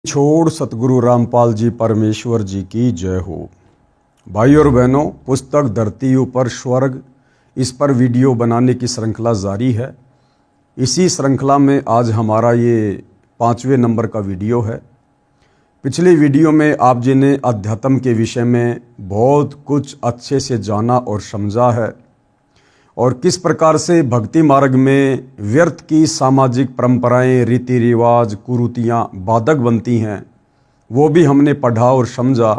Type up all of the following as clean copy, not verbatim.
छोड़ सतगुरु रामपाल जी परमेश्वर जी की जय हो। भाई और बहनों, पुस्तक धरती ऊपर स्वर्ग, इस पर वीडियो बनाने की श्रृंखला जारी है। इसी श्रृंखला में आज हमारा ये 5वें नंबर का वीडियो है। पिछले वीडियो में आप जी ने अध्यात्म के विषय में बहुत कुछ अच्छे से जाना और समझा है, और किस प्रकार से भक्ति मार्ग में व्यर्थ की सामाजिक परंपराएं, रीति रिवाज, कुरीतियाँ बाधक बनती हैं, वो भी हमने पढ़ा और समझा।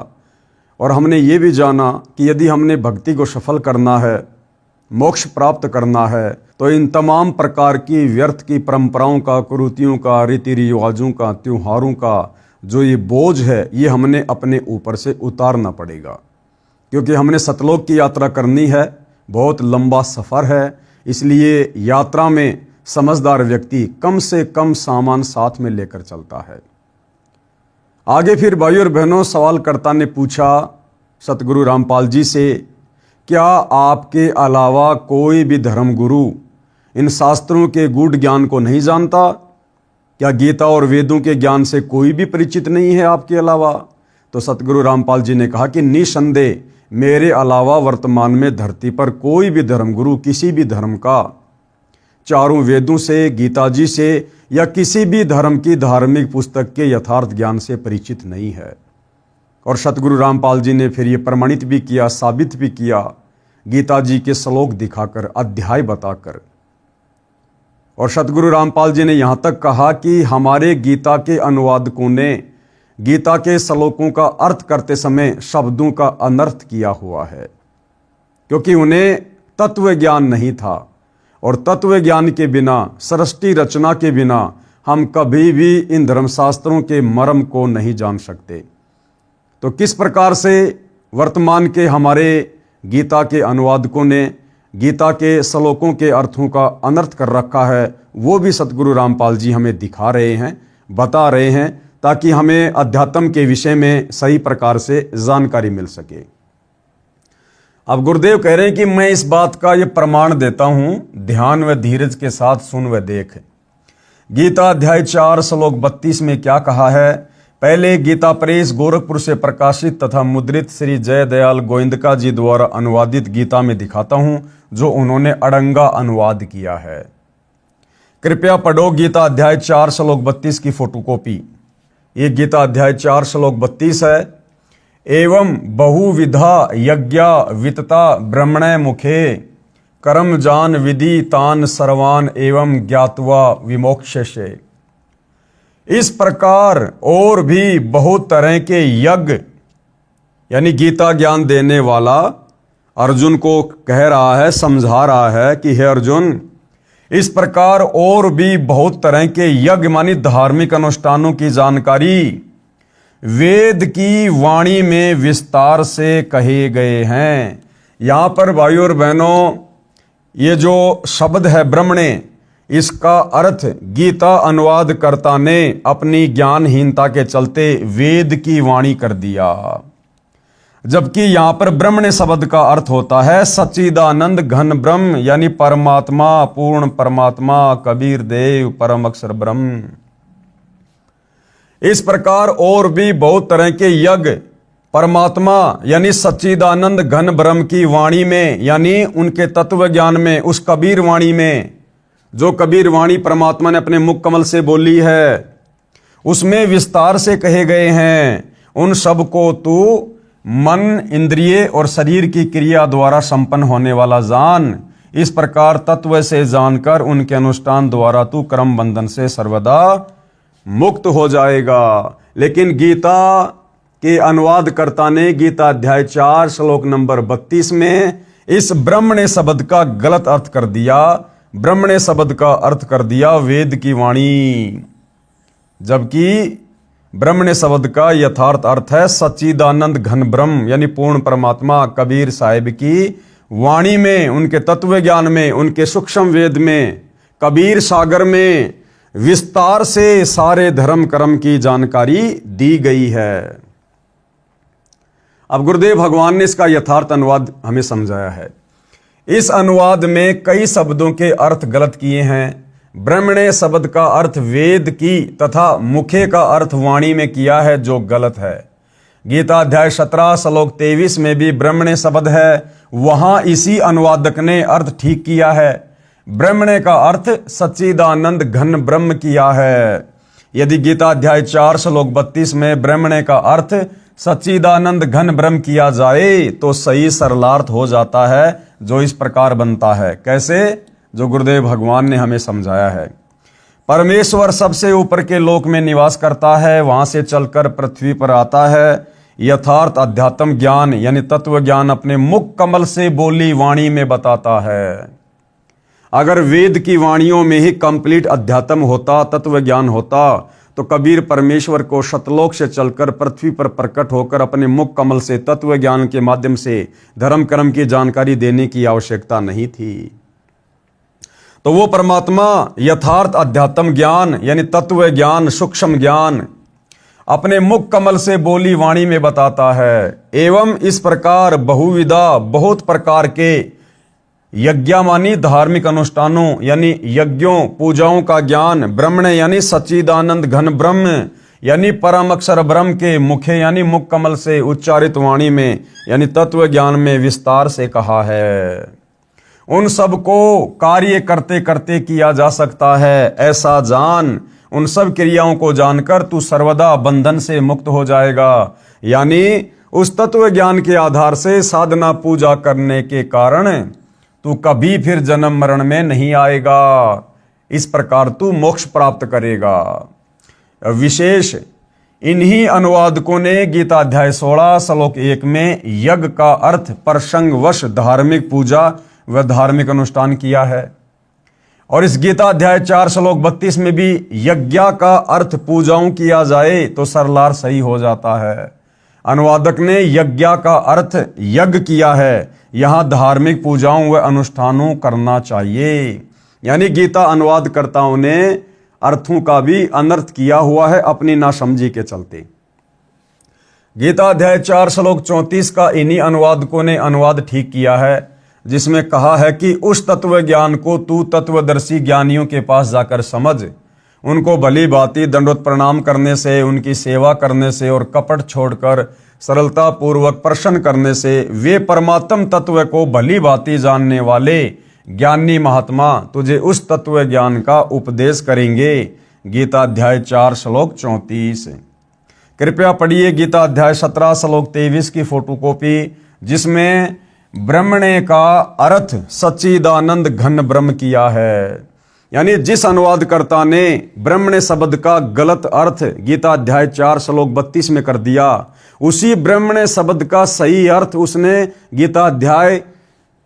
और हमने ये भी जाना कि यदि हमने भक्ति को सफल करना है, मोक्ष प्राप्त करना है, तो इन तमाम प्रकार की व्यर्थ की परंपराओं का, कुरीतियों का, रीति रिवाजों का, त्योहारों का जो ये बोझ है, ये हमने अपने ऊपर से उतारना पड़ेगा। क्योंकि हमने सतलोक की यात्रा करनी है, बहुत लंबा सफ़र है। इसलिए यात्रा में समझदार व्यक्ति कम से कम सामान साथ में लेकर चलता है। आगे फिर भाई और बहनों, सवालकर्ता ने पूछा सतगुरु रामपाल जी से, क्या आपके अलावा कोई भी धर्म गुरु इन शास्त्रों के गूढ़ ज्ञान को नहीं जानता? क्या गीता और वेदों के ज्ञान से कोई भी परिचित नहीं है आपके अलावा? तो सतगुरु रामपाल जी ने कहा कि निसंदेह मेरे अलावा वर्तमान में धरती पर कोई भी धर्मगुरु किसी भी धर्म का, चारों वेदों से, गीता जी से या किसी भी धर्म की धार्मिक पुस्तक के यथार्थ ज्ञान से परिचित नहीं है। और सतगुरु रामपाल जी ने फिर ये प्रमाणित भी किया, साबित भी किया, गीता जी के श्लोक दिखाकर, अध्याय बताकर। और सतगुरु रामपाल जी ने यहाँ तक कहा कि हमारे गीता के अनुवादकों ने गीता के श्लोकों का अर्थ करते समय शब्दों का अनर्थ किया हुआ है, क्योंकि उन्हें तत्व ज्ञान नहीं था। और तत्व ज्ञान के बिना, सृष्टि रचना के बिना हम कभी भी इन धर्मशास्त्रों के मर्म को नहीं जान सकते। तो किस प्रकार से वर्तमान के हमारे गीता के अनुवादकों ने गीता के श्लोकों के अर्थों का अनर्थ कर रखा है, वो भी सतगुरु रामपाल जी हमें दिखा रहे हैं, बता रहे हैं, ताकि हमें अध्यात्म के विषय में सही प्रकार से जानकारी मिल सके। अब गुरुदेव कह रहे हैं कि मैं इस बात का ये प्रमाण देता हूं, ध्यान व धीरज के साथ सुन व देख। गीता अध्याय 4 श्लोक 32 में क्या कहा है? पहले गीता प्रेस गोरखपुर से प्रकाशित तथा मुद्रित श्री जय दयाल गोविंदका जी द्वारा अनुवादित गीता में दिखाता हूं, जो उन्होंने अड़ंगा अनुवाद किया है। कृपया पढ़ो गीता अध्याय 4 श्लोक 32 की फोटोकॉपी। ये गीता अध्याय 4 श्लोक 32 है। एवं बहुविधा यज्ञा वितता ब्रह्मणे मुखे कर्म जान विधि तान सर्वान एवं ज्ञात्वा विमोक्षसे। इस प्रकार और भी बहुत तरह के यज्ञ, यानी गीता ज्ञान देने वाला अर्जुन को कह रहा है, समझा रहा है कि हे अर्जुन, इस प्रकार और भी बहुत तरह के यज्ञ मानी धार्मिक अनुष्ठानों की जानकारी वेद की वाणी में विस्तार से कहे गए हैं। यहां पर भाई और बहनों, ये जो शब्द है ब्रह्मणे, इसका अर्थ गीता अनुवादकर्ता ने अपनी ज्ञानहीनता के चलते वेद की वाणी कर दिया, जबकि यहां पर ब्रह्मणे शब्द का अर्थ होता है सच्चिदानंद घन ब्रह्म, यानी परमात्मा, पूर्ण परमात्मा, कबीर देव, परम अक्षर ब्रह्म। इस प्रकार और भी बहुत तरह के यज्ञ परमात्मा यानी सच्चिदानंद घन ब्रह्म की वाणी में, यानी उनके तत्व ज्ञान में, उस कबीर वाणी में, जो कबीर वाणी परमात्मा ने अपने मुख कमल से बोली है, उसमें विस्तार से कहे गए हैं। उन सब को तू मन, इंद्रिय और शरीर की क्रिया द्वारा संपन्न होने वाला जान। इस प्रकार तत्व से जानकर उनके अनुष्ठान द्वारा तू कर्म बंधन से सर्वदा मुक्त हो जाएगा। लेकिन गीता के अनुवादकर्ता ने गीता अध्याय 4 श्लोक नंबर 32 में इस ब्रह्मणे शब्द का गलत अर्थ कर दिया। ब्रह्मणे शब्द का अर्थ कर दिया वेद की वाणी, जबकि ब्रह्मणे शब्द का यथार्थ अर्थ है सच्चिदानंद घन ब्रह्म, यानी पूर्ण परमात्मा, कबीर साहिब की वाणी में, उनके तत्व ज्ञान में, उनके सूक्ष्म वेद में, कबीर सागर में विस्तार से सारे धर्म कर्म की जानकारी दी गई है। अब गुरुदेव भगवान ने इसका यथार्थ अनुवाद हमें समझाया है। इस अनुवाद में कई शब्दों के अर्थ गलत किए हैं, ब्रह्मणे शब्द का अर्थ वेद की तथा मुखे का अर्थ वाणी में किया है, जो गलत है। गीता अध्याय 17 श्लोक 23 में भी ब्रह्मणे शब्द है, वहां इसी अनुवादक ने अर्थ ठीक किया है। ब्रह्मणे का अर्थ सच्चिदानंद घन ब्रह्म किया है। यदि गीता अध्याय 4 श्लोक 32 में ब्रह्मणे का अर्थ सच्चिदानंद घन ब्रह्म किया जाए तो सही सरलार्थ हो जाता है, जो इस प्रकार बनता है। कैसे? जो गुरुदेव भगवान ने हमें समझाया है। परमेश्वर सबसे ऊपर के लोक में निवास करता है, वहां से चलकर पृथ्वी पर आता है। यथार्थ अध्यात्म ज्ञान यानी तत्व ज्ञान अपने मुख कमल से बोली वाणी में बताता है। अगर वेद की वाणियों में ही कंप्लीट अध्यात्म होता, तत्व ज्ञान होता, तो कबीर परमेश्वर को शतलोक से चलकर पृथ्वी पर प्रकट होकर अपने मुख कमल से तत्व ज्ञान के माध्यम से धर्म कर्म की जानकारी देने की आवश्यकता नहीं थी। तो वो परमात्मा यथार्थ अध्यात्म ज्ञान यानी तत्व ज्ञान, सूक्ष्म ज्ञान अपने मुख कमल से बोली वाणी में बताता है। एवं इस प्रकार बहुविधा बहुत प्रकार के यज्ञामानी धार्मिक अनुष्ठानों यानी यज्ञों पूजाओं का ज्ञान ब्रह्मणे यानी सच्चिदानंद घन ब्रह्म यानी परम अक्षर ब्रह्म के मुखे यानी मुख कमल से उच्चारित वाणी में यानी तत्व ज्ञान में विस्तार से कहा है। उन सब को कार्य करते करते किया जा सकता है, ऐसा जान। उन सब क्रियाओं को जानकर तू सर्वदा बंधन से मुक्त हो जाएगा। यानी उस तत्व ज्ञान के आधार से साधना पूजा करने के कारण तू कभी फिर जन्म मरण में नहीं आएगा। इस प्रकार तू मोक्ष प्राप्त करेगा। विशेष इन्हीं अनुवादकों ने गीता अध्याय 16 श्लोक 1 में यज्ञ का अर्थ प्रसंगवश धार्मिक पूजा व धार्मिक अनुष्ठान किया है, और इस गीता अध्याय 4 श्लोक 32 में भी यज्ञ का अर्थ पूजाओं किया जाए तो सरलार सही हो जाता है। अनुवादक ने यज्ञ का अर्थ यज्ञ किया है, यहां धार्मिक पूजाओं व अनुष्ठानों करना चाहिए। यानी गीता अनुवादकर्ताओं ने अर्थों का भी अनर्थ किया हुआ है अपनी नासमझी के चलते। गीता अध्याय 4 श्लोक 34 का इन्हीं अनुवादकों ने अनुवाद ठीक किया है, जिसमें कहा है कि उस तत्व ज्ञान को तू तत्वदर्शी ज्ञानियों के पास जाकर समझ। उनको भली भांति दंडवत प्रणाम करने से, उनकी सेवा करने से और कपट छोड़कर सरलता पूर्वक प्रसन्न करने से वे परमात्म तत्व को भली भांति जानने वाले ज्ञानी महात्मा तुझे उस तत्व ज्ञान का उपदेश करेंगे। गीता अध्याय 4 श्लोक 34। कृपया पढ़िए गीता अध्याय 17 श्लोक 23 की फोटोकॉपी, जिसमें ब्रह्मणे का अर्थ सच्चिदानंद घन ब्रह्म किया है। यानी जिस अनुवादकर्ता ने ब्रह्मणे शब्द का गलत अर्थ गीता अध्याय 4 श्लोक 32 में कर दिया, उसी ब्रह्मणे शब्द का सही अर्थ उसने गीता अध्याय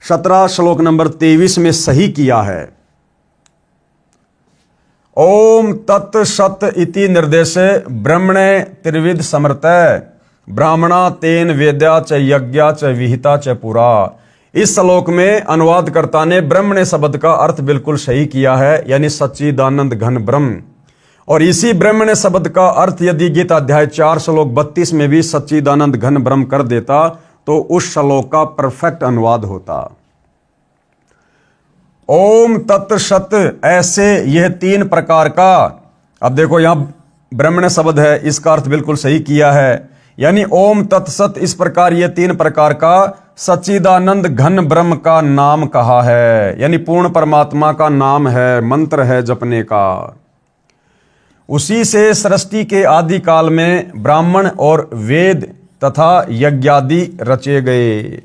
17 श्लोक नंबर 23 में सही किया है। ओम तत् सत इति निर्देशे ब्रह्मणे त्रिविध समर्तय ब्राह्मणा तेन वेद्या च यज्ञा च विहिता च पुरा। इस श्लोक में अनुवादकर्ता ने ब्रह्मणे शब्द का अर्थ बिल्कुल सही किया है, यानी सच्चिदानंद घन ब्रह्म। और इसी ब्रह्मणे शब्द का अर्थ यदि गीता अध्याय 4 श्लोक 32 में भी सच्चिदानंद घन ब्रह्म कर देता तो उस श्लोक का परफेक्ट अनुवाद होता। ओम तत् सत, ऐसे यह 3 प्रकार का, अब देखो यहां ब्रह्मणे शब्द है, इसका अर्थ बिल्कुल सही किया है। यानी ओम तत्सत, इस प्रकार ये 3 प्रकार का सच्चिदानंद घन ब्रह्म का नाम कहा है, यानी पूर्ण परमात्मा का नाम है, मंत्र है जपने का। उसी से सृष्टि के आदि काल में ब्राह्मण और वेद तथा यज्ञादि रचे गए।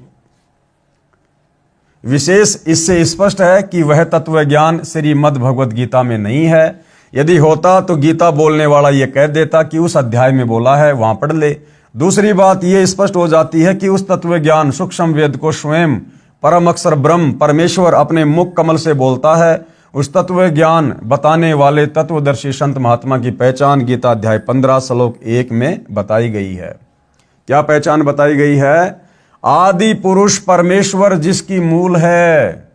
विशेष इससे स्पष्ट है कि वह तत्व ज्ञान श्रीमद् भगवद गीता में नहीं है। यदि होता तो गीता बोलने वाला यह कह देता कि उस अध्याय में बोला है, वहां पढ़ ले। दूसरी बात यह स्पष्ट हो जाती है कि उस तत्व ज्ञान सूक्ष्म वेद को स्वयं परम अक्षर ब्रह्म परमेश्वर अपने मुख कमल से बोलता है। उस तत्व ज्ञान बताने वाले तत्वदर्शी संत महात्मा की पहचान गीता अध्याय 15 श्लोक 1 में बताई गई है। क्या पहचान बताई गई है? आदि पुरुष परमेश्वर जिसकी मूल है,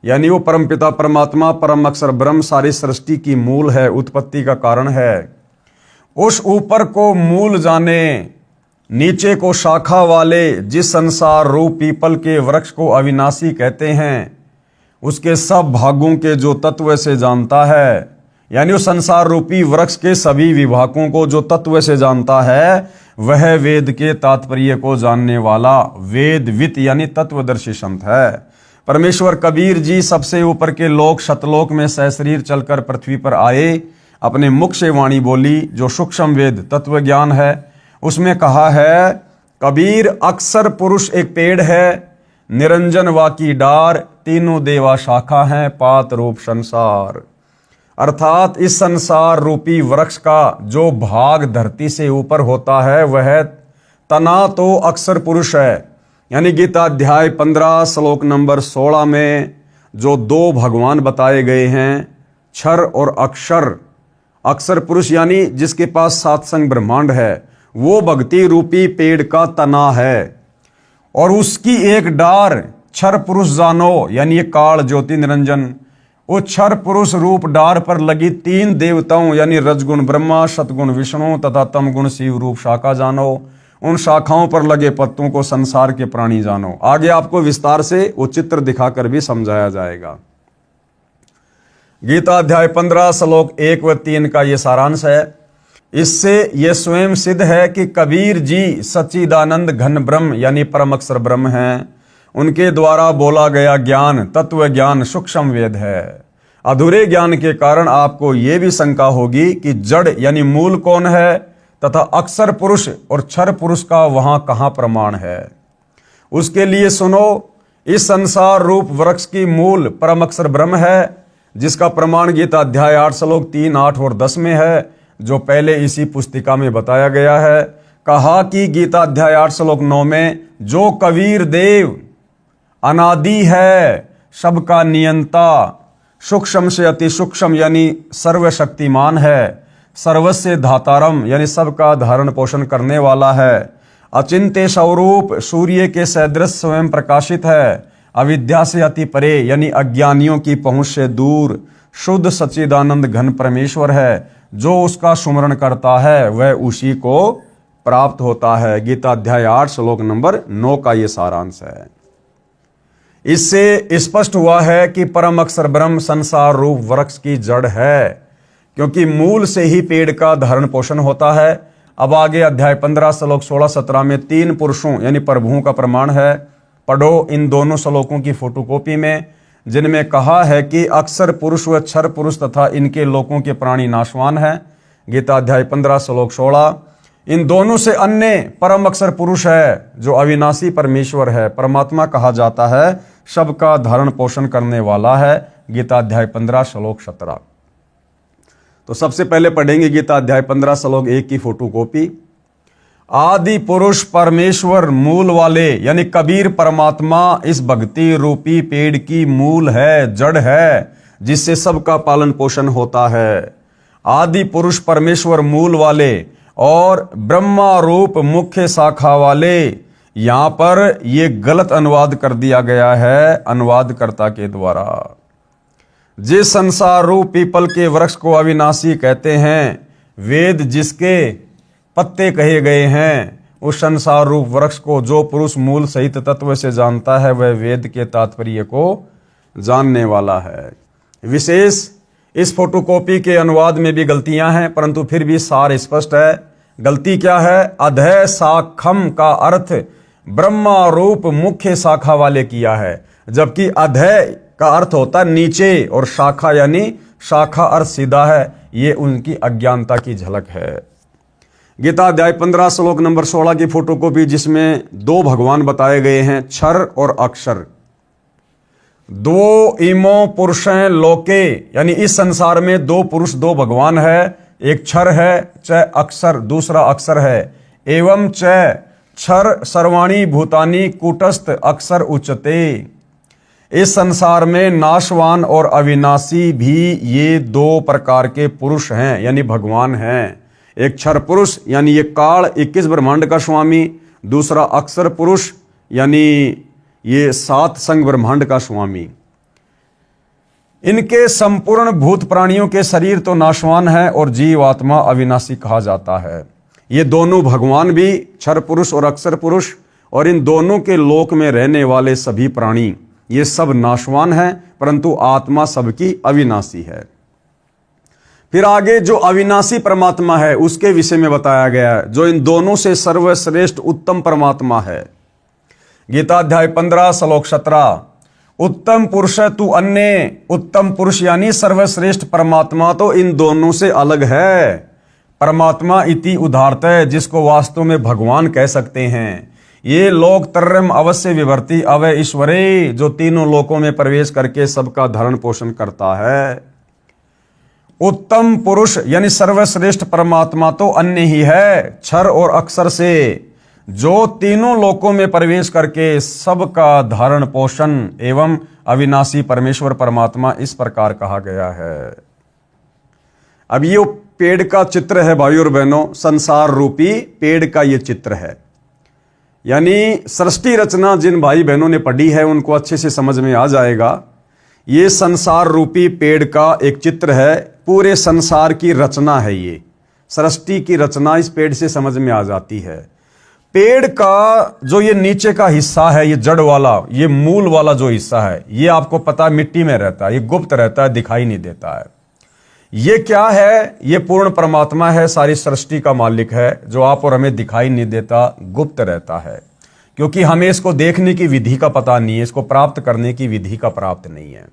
यानी वो परमपिता परमात्मा परम अक्षर ब्रह्म सारी सृष्टि की मूल है, उत्पत्ति का कारण है। उस ऊपर को मूल जाने, नीचे को शाखा वाले, जिस संसार रूप पीपल के वृक्ष को अविनाशी कहते हैं, उसके सब भागों के जो तत्व से जानता है, यानी उस संसार रूपी वृक्ष के सभी विभागों को जो तत्व से जानता है, वह वेद के तात्पर्य को जानने वाला वेदवित यानी तत्वदर्शी संत है। परमेश्वर कबीर जी सबसे ऊपर के लोक शतलोक में सशरीर चलकर पृथ्वी पर आए, अपने मुख से वाणी बोली जो सूक्ष्म वेद तत्व ज्ञान है। उसमें कहा है, कबीर अक्सर पुरुष एक पेड़ है, निरंजन वा की डार, तीनों देवा शाखा हैं, पात रूप संसार। अर्थात इस संसार रूपी वृक्ष का जो भाग धरती से ऊपर होता है वह तना तो अक्सर पुरुष है। यानी गीता अध्याय 15 श्लोक नंबर 16 में जो दो भगवान बताए गए हैं, क्षर और अक्षर। अक्षर पुरुष यानी जिसके पास सात संग ब्रह्मांड है, वो भक्ति रूपी पेड़ का तना है, और उसकी एक डार क्षर पुरुष जानो, यानी ये काल ज्योति निरंजन। वो क्षर पुरुष रूप डार पर लगी तीन देवताओं यानी रजगुण ब्रह्मा, सतगुण विष्णु तथा तमगुण शिव रूप शाखा जानो। उन शाखाओं पर लगे पत्तों को संसार के प्राणी जानो। आगे आपको विस्तार से वो चित्र दिखाकर भी समझाया जाएगा। गीता अध्याय 15 श्लोक 1 व 3 का ये सारांश है। इससे यह स्वयं सिद्ध है कि कबीर जी सच्चिदानंद घन ब्रह्म यानी परम अक्षर ब्रह्म हैं। उनके द्वारा बोला गया ज्ञान तत्व ज्ञान सूक्ष्म वेद है। अधूरे ज्ञान के कारण आपको यह भी शंका होगी कि जड़ यानी मूल कौन है तथा अक्षर पुरुष और क्षर पुरुष का वहां कहां प्रमाण है। उसके लिए सुनो, इस संसार रूप वृक्ष की मूल परम अक्षर ब्रह्म है, जिसका प्रमाण गीता अध्याय 8 श्लोक 3, 8 और 10 में है, जो पहले इसी पुस्तिका में बताया गया है। कहा कि गीता अध्याय 8 श्लोक 9 में जो कबीर देव अनादि है, सबका नियंता, सूक्ष्म से अति सूक्ष्म यानी सर्वशक्तिमान है, सर्वस्य धातारम यानी सबका धारण पोषण करने वाला है, अचिंत्य स्वरूप सूर्य के सदृश स्वयं प्रकाशित है, अविद्या से अति परे यानी अज्ञानियों की पहुंच से दूर, शुद्ध सच्चिदानंद घन परमेश्वर है। जो उसका सुमरण करता है वह उसी को प्राप्त होता है। गीता अध्याय 8 श्लोक नंबर 9 का ये सारांश है। इससे स्पष्ट हुआ है कि परम अक्षर ब्रह्म संसार रूप वृक्ष की जड़ है, क्योंकि मूल से ही पेड़ का धारण पोषण होता है। अब आगे अध्याय 15 श्लोक 16-17 में तीन पुरुषों यानी प्रभुओं का प्रमाण है। पढ़ो इन दोनों श्लोकों की फोटोकॉपी में, जिनमें कहा है कि अक्षर पुरुष व क्षर पुरुष तथा इनके लोकों के प्राणी नाशवान हैं। गीता अध्याय 15 श्लोक 16। इन दोनों से अन्य परम अक्षर पुरुष है जो अविनाशी परमेश्वर है, परमात्मा कहा जाता है, सबका धारण पोषण करने वाला है। गीता अध्याय 15 श्लोक 17। तो सबसे पहले पढ़ेंगे गीता अध्याय 15 श्लोक 1 की फोटोकॉपी। आदि पुरुष परमेश्वर मूल वाले यानी कबीर परमात्मा इस भक्ति रूपी पेड़ की मूल है, जड़ है, जिससे सबका पालन पोषण होता है। आदि पुरुष परमेश्वर मूल वाले और ब्रह्मा रूप मुख्य शाखा वाले। यहां पर यह गलत अनुवाद कर दिया गया है अनुवादकर्ता के द्वारा। जिस संसार रूप पीपल के वृक्ष को अविनाशी कहते हैं, वेद जिसके पत्ते कहे गए हैं, उस संसार रूप वृक्ष को जो पुरुष मूल सहित तत्व से जानता है वह वेद के तात्पर्य को जानने वाला है। विशेष इस फोटोकॉपी के अनुवाद में भी गलतियां हैं, परंतु फिर भी सार स्पष्ट है। गलती क्या है? अधय शाखम का अर्थ ब्रह्मा रूप मुख्य शाखा वाले किया है, जबकि अधय का अर्थ होता है नीचे और शाखा यानी शाखा अर्थ सीधा है। ये उनकी अज्ञानता की झलक है। गीता अध्याय 15 श्लोक नंबर 16 की फोटोकॉपी, जिसमें दो भगवान बताए गए हैं, क्षर और अक्षर। दो इमो पुरुषें लोके यानी इस संसार में दो पुरुष दो भगवान है, एक क्षर है च अक्षर, दूसरा अक्षर है। एवं च क्षर सर्वाणी भूतानी कूटस्थ अक्षर उच्चते। इस संसार में नाशवान और अविनाशी भी ये दो प्रकार के पुरुष हैं यानी भगवान हैं। एक क्षर पुरुष यानी ये काल 21 ब्रह्मांड का स्वामी, दूसरा अक्षर पुरुष यानी ये 7 संग ब्रह्मांड का स्वामी। इनके संपूर्ण भूत प्राणियों के शरीर तो नाशवान है और जीवात्मा अविनाशी कहा जाता है। ये दोनों भगवान भी क्षर पुरुष और अक्षर पुरुष, और इन दोनों के लोक में रहने वाले सभी प्राणी ये सब नाशवान हैं, परंतु आत्मा सबकी अविनाशी है। फिर आगे जो अविनाशी परमात्मा है उसके विषय में बताया गया है, जो इन दोनों से सर्वश्रेष्ठ उत्तम परमात्मा है। गीता अध्याय 15 श्लोक 17, उत्तम पुरुष तू अन्य, उत्तम पुरुष यानी सर्वश्रेष्ठ परमात्मा तो इन दोनों से अलग है। परमात्मा इति उदाहरत है, जिसको वास्तव में भगवान कह सकते हैं। ये लोक त्रयम् अवश्य विभर्ति अवय ईश्वरे, जो तीनों लोकों में प्रवेश करके सबका धरण पोषण करता है। उत्तम पुरुष यानी सर्वश्रेष्ठ परमात्मा तो अन्य ही है, क्षर और अक्षर से, जो तीनों लोकों में प्रवेश करके सबका धारण पोषण एवं अविनाशी परमेश्वर परमात्मा इस प्रकार कहा गया है। अब ये पेड़ का चित्र है भाई और बहनों, संसार रूपी पेड़ का ये चित्र है। यानी सृष्टि रचना जिन भाई बहनों ने पढ़ी है उनको अच्छे से समझ में आ जाएगा। ये संसार रूपी पेड़ का एक चित्र है, पूरे संसार की रचना है। ये सृष्टि की रचना इस पेड़ से समझ में आ जाती है। पेड़ का जो ये नीचे का हिस्सा है, ये जड़ वाला, ये मूल वाला जो हिस्सा है, ये आपको पता है मिट्टी में रहता है, ये गुप्त रहता है, दिखाई नहीं देता है। ये क्या है? ये पूर्ण परमात्मा है, सारी सृष्टि का मालिक है, जो आप और हमें दिखाई नहीं देता, गुप्त रहता है, क्योंकि हमें इसको देखने की विधि का पता नहीं है, इसको प्राप्त करने की विधि का प्राप्त नहीं है।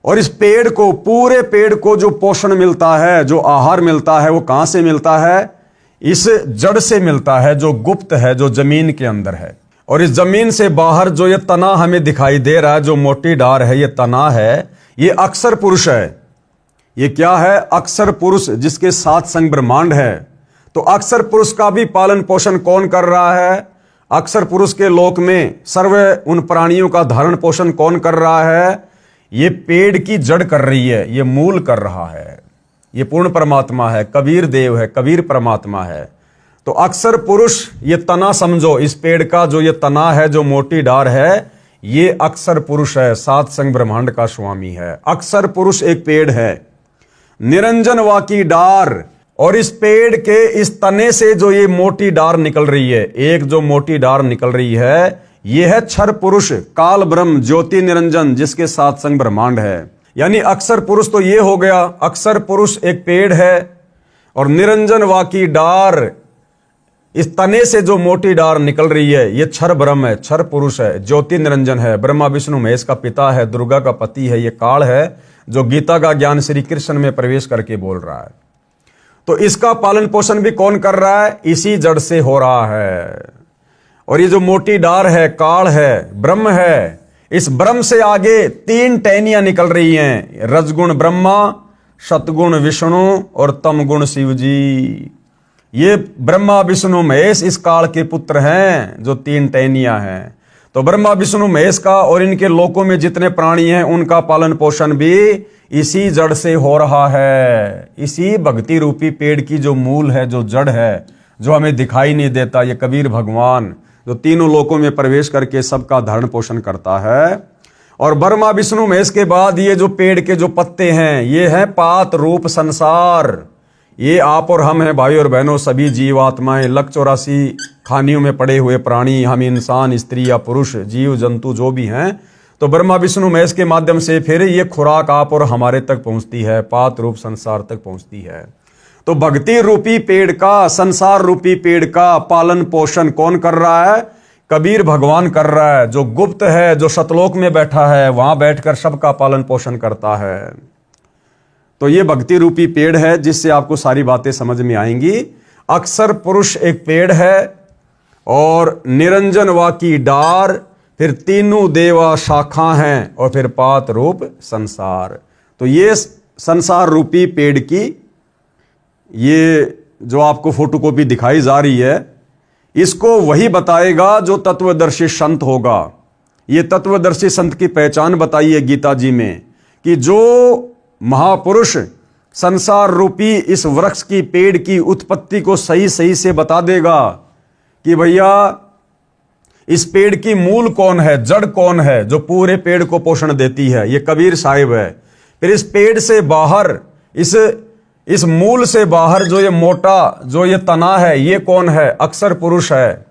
और इस पेड़ को, पूरे पेड़ को जो पोषण मिलता है, जो आहार मिलता है, वो कहां से मिलता है? इस जड़ से मिलता है, जो गुप्त है, जो जमीन के अंदर है। और इस जमीन से बाहर जो ये तना हमें दिखाई दे रहा है, जो मोटी डार है, ये तना है, ये अक्षर पुरुष है। ये क्या है? अक्षर पुरुष, जिसके साथ संग ब्रह्मांड है। तो अक्षर पुरुष का भी पालन पोषण कौन कर रहा है? अक्षर पुरुष के लोक में सर्व उन प्राणियों का धारण पोषण कौन कर रहा है? ये पेड़ की जड़ कर रही है, ये मूल कर रहा है। ये पूर्ण परमात्मा है, कबीर देव है, कबीर परमात्मा है। तो अक्षर पुरुष ये तना समझो, इस पेड़ का जो ये तना है, जो मोटी डार है, ये अक्षर पुरुष है, सात संग ब्रह्मांड का स्वामी है। अक्षर पुरुष एक पेड़ है, निरंजन वाकी डार। और इस पेड़ के इस तने से जो ये मोटी डार निकल रही है, एक जो मोटी डार निकल रही है, ये है क्षर पुरुष, काल ब्रह्म, ज्योति निरंजन, जिसके साथ संग ब्रह्मांड है। यानी अक्षर पुरुष तो ये हो गया, अक्षर पुरुष एक पेड़ है, और निरंजन वाकी डार, इस तने से जो मोटी डार निकल रही है, ये क्षर ब्रह्म है, क्षर पुरुष है, ज्योति निरंजन है, ब्रह्मा विष्णु महेश का पिता है, दुर्गा का पति है, ये काल है, जो गीता का ज्ञान श्री कृष्ण में प्रवेश करके बोल रहा है। तो इसका पालन पोषण भी कौन कर रहा है? इसी जड़ से हो रहा है। और ये जो मोटी डार है, काल है, ब्रह्म है, इस ब्रह्म से आगे तीन टहनियां निकल रही हैं, रजगुण ब्रह्मा, सतगुण विष्णु और तमगुण शिव जी। ये ब्रह्मा विष्णु महेश इस काल के पुत्र हैं, जो तीन टहनियां हैं। तो ब्रह्मा विष्णु महेश का और इनके लोकों में जितने प्राणी हैं, उनका पालन पोषण भी इसी जड़ से हो रहा है। इसी भक्ति रूपी पेड़ की जो मूल है, जो जड़ है, जो हमें दिखाई नहीं देता, ये कबीर भगवान, जो तीनों लोकों में प्रवेश करके सबका धारण पोषण करता है। और ब्रह्मा विष्णु महेश के बाद ये जो पेड़ के जो पत्ते हैं, ये है पात रूप संसार। ये आप और हम हैं भाई और बहनों, सभी जीवात्माएं, 184 खानियों में पड़े हुए प्राणी, हम इंसान, स्त्री या पुरुष, जीव जंतु जो भी हैं। तो ब्रह्मा विष्णु महेश के माध्यम से फिर ये खुराक आप और हमारे तक पहुंचती है, पात रूप संसार तक पहुंचती है। तो भक्ति रूपी पेड़ का, संसार रूपी पेड़ का पालन पोषण कौन कर रहा है? कबीर भगवान कर रहा है, जो गुप्त है, जो सतलोक में बैठा है, वहां बैठकर सबका पालन पोषण करता है। तो ये भक्ति रूपी पेड़ है, जिससे आपको सारी बातें समझ में आएंगी। अक्षर पुरुष एक पेड़ है, और निरंजन वाकी डार, फिर तीनों देवा शाखा हैं, और फिर पात रूप संसार। तो ये संसार रूपी पेड़ की ये जो आपको फोटोकॉपी दिखाई जा रही है, इसको वही बताएगा जो तत्वदर्शी संत होगा। ये तत्वदर्शी संत की पहचान बताई है गीता जी में, कि जो महापुरुष संसार रूपी इस वृक्ष की, पेड़ की उत्पत्ति को सही सही से बता देगा कि भैया इस पेड़ की मूल कौन है, जड़ कौन है, जो पूरे पेड़ को पोषण देती है, ये कबीर साहिब है। फिर इस पेड़ से बाहर, इस मूल से बाहर जो ये मोटा, जो ये तना है, ये कौन है? अक्षर पुरुष है।